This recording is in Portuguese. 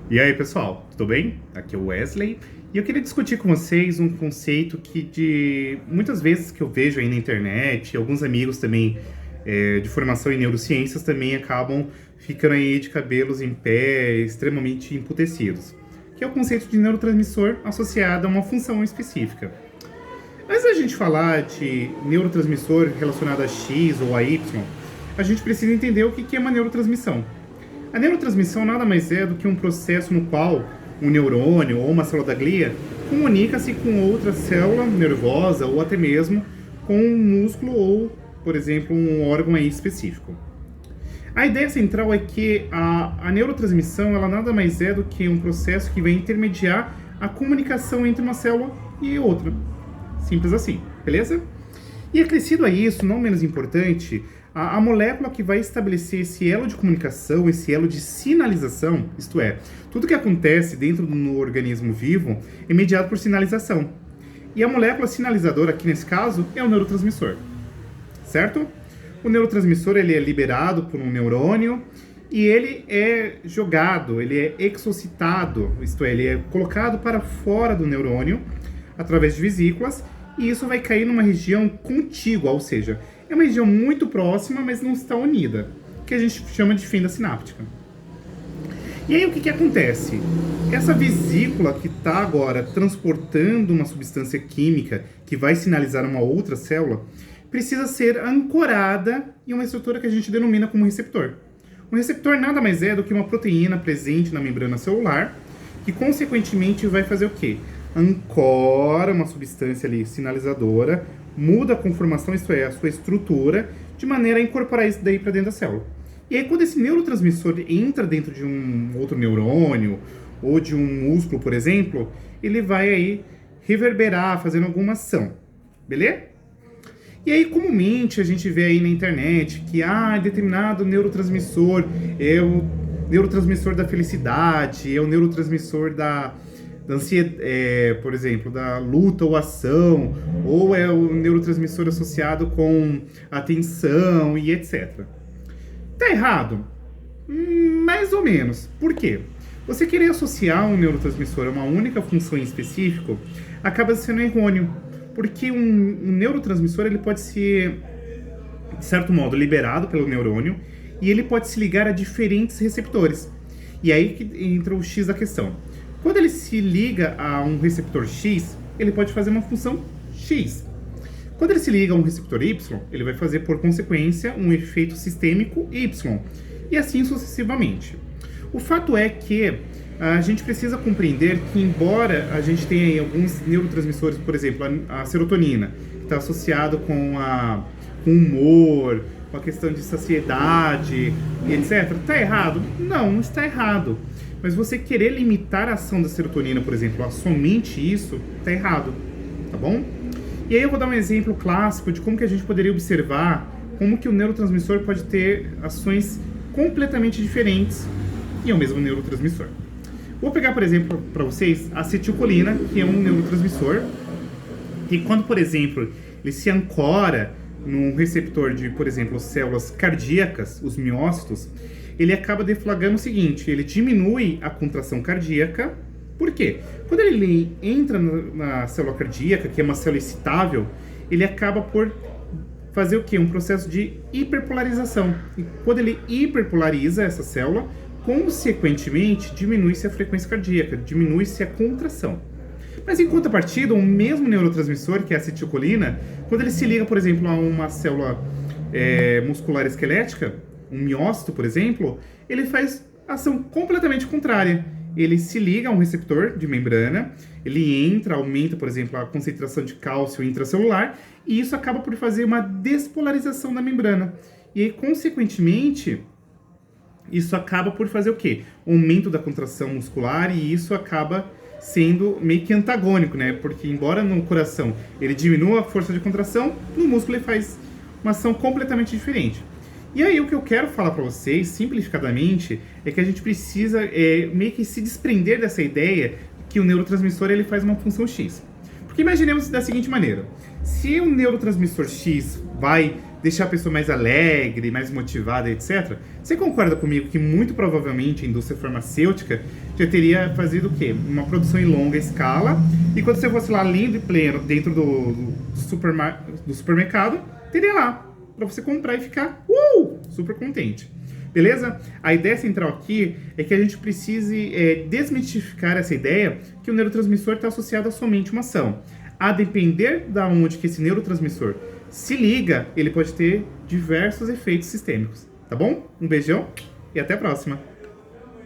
E aí, pessoal, tudo bem? Aqui é o Wesley e eu queria discutir com vocês um conceito que de muitas vezes que eu vejo aí na internet, e alguns amigos também de formação em neurociências também acabam ficando aí de cabelos em pé, extremamente emputecidos, que é o conceito de neurotransmissor associado a uma função específica. Antes da gente falar de neurotransmissor relacionado a X ou a Y, a gente precisa entender o que é uma neurotransmissão. A neurotransmissão nada mais é do que um processo no qual um neurônio ou uma célula da glia comunica-se com outra célula nervosa ou até mesmo com um músculo ou, por exemplo, um órgão aí específico. A ideia central é que a neurotransmissão ela nada mais é do que um processo que vai intermediar a comunicação entre uma célula e outra. Simples assim, beleza? E acrescido a isso, não menos importante, a molécula que vai estabelecer esse elo de comunicação, esse elo de sinalização, isto é, tudo que acontece dentro do organismo vivo é mediado por sinalização. E a molécula sinalizadora, aqui nesse caso, é o neurotransmissor, certo? O neurotransmissor ele é liberado por um neurônio e ele é jogado, ele é exocitado, isto é, ele é colocado para fora do neurônio através de vesículas e isso vai cair numa região contígua, ou seja, é uma região muito próxima, mas não está unida, que a gente chama de fenda sináptica. E aí o que acontece? Essa vesícula que está agora transportando uma substância química que vai sinalizar uma outra célula, precisa ser ancorada em uma estrutura que a gente denomina como receptor. Um receptor nada mais é do que uma proteína presente na membrana celular, que consequentemente vai fazer o quê? Ancora uma substância ali sinalizadora, muda a conformação, isto é, a sua estrutura, de maneira a incorporar isso daí para dentro da célula. E aí quando esse neurotransmissor entra dentro de um outro neurônio, ou de um músculo, por exemplo, ele vai aí reverberar, fazendo alguma ação, beleza? E aí comumente a gente vê aí na internet que determinado neurotransmissor é o neurotransmissor da felicidade, é o neurotransmissor da ansiedade, por exemplo, da luta ou ação, ou é o neurotransmissor associado com atenção e etc. Tá errado? Mais ou menos. Por quê? Você querer associar um neurotransmissor a uma única função em específico acaba sendo errôneo, porque um neurotransmissor ele pode ser, de certo modo, liberado pelo neurônio e ele pode se ligar a diferentes receptores. E aí que entra o X da questão. Quando ele se liga a um receptor X, ele pode fazer uma função X. Quando ele se liga a um receptor Y, ele vai fazer, por consequência, um efeito sistêmico Y. E assim sucessivamente. O fato é que a gente precisa compreender que, embora a gente tenha aí alguns neurotransmissores, por exemplo, a serotonina, que está associado com o humor, com a questão de saciedade e etc. Está errado? Não está errado. Mas você querer limitar a ação da serotonina, por exemplo, a somente isso, está errado, tá bom? E aí eu vou dar um exemplo clássico de como que a gente poderia observar como que o neurotransmissor pode ter ações completamente diferentes e é o mesmo neurotransmissor. Vou pegar, por exemplo, para vocês a acetilcolina, que é um neurotransmissor, que quando, por exemplo, ele se ancora num receptor de, por exemplo, células cardíacas, os miócitos, ele acaba deflagrando o seguinte, ele diminui a contração cardíaca. Por quê? Quando ele entra na célula cardíaca, que é uma célula excitável, ele acaba por fazer o quê? Um processo de hiperpolarização. E quando ele hiperpolariza essa célula, consequentemente, diminui-se a frequência cardíaca, diminui-se a contração. Mas em contrapartida, o mesmo neurotransmissor, que é a acetilcolina, quando ele se liga, por exemplo, a uma célula muscular esquelética, um miócito, por exemplo, ele faz ação completamente contrária. Ele se liga a um receptor de membrana, ele entra, aumenta, por exemplo, a concentração de cálcio intracelular, e isso acaba por fazer uma despolarização da membrana. E aí, consequentemente, isso acaba por fazer o quê? Aumento da contração muscular, e isso acaba sendo meio que antagônico, né? Porque embora no coração ele diminua a força de contração, no músculo ele faz uma ação completamente diferente. E aí o que eu quero falar para vocês, simplificadamente, é que a gente precisa meio que se desprender dessa ideia que o neurotransmissor ele faz uma função X. Porque imaginemos da seguinte maneira, se o neurotransmissor X vai deixar a pessoa mais alegre, mais motivada, etc. Você concorda comigo que muito provavelmente a indústria farmacêutica já teria fazido o quê? Uma produção em longa escala, e quando você fosse lá lindo e pleno dentro do supermercado, teria lá para você comprar e ficar super contente. Beleza? A ideia central aqui é que a gente precise desmistificar essa ideia que o neurotransmissor está associado a somente uma ação. A depender da onde que esse neurotransmissor se liga, ele pode ter diversos efeitos sistêmicos. Tá bom? Um beijão e até a próxima!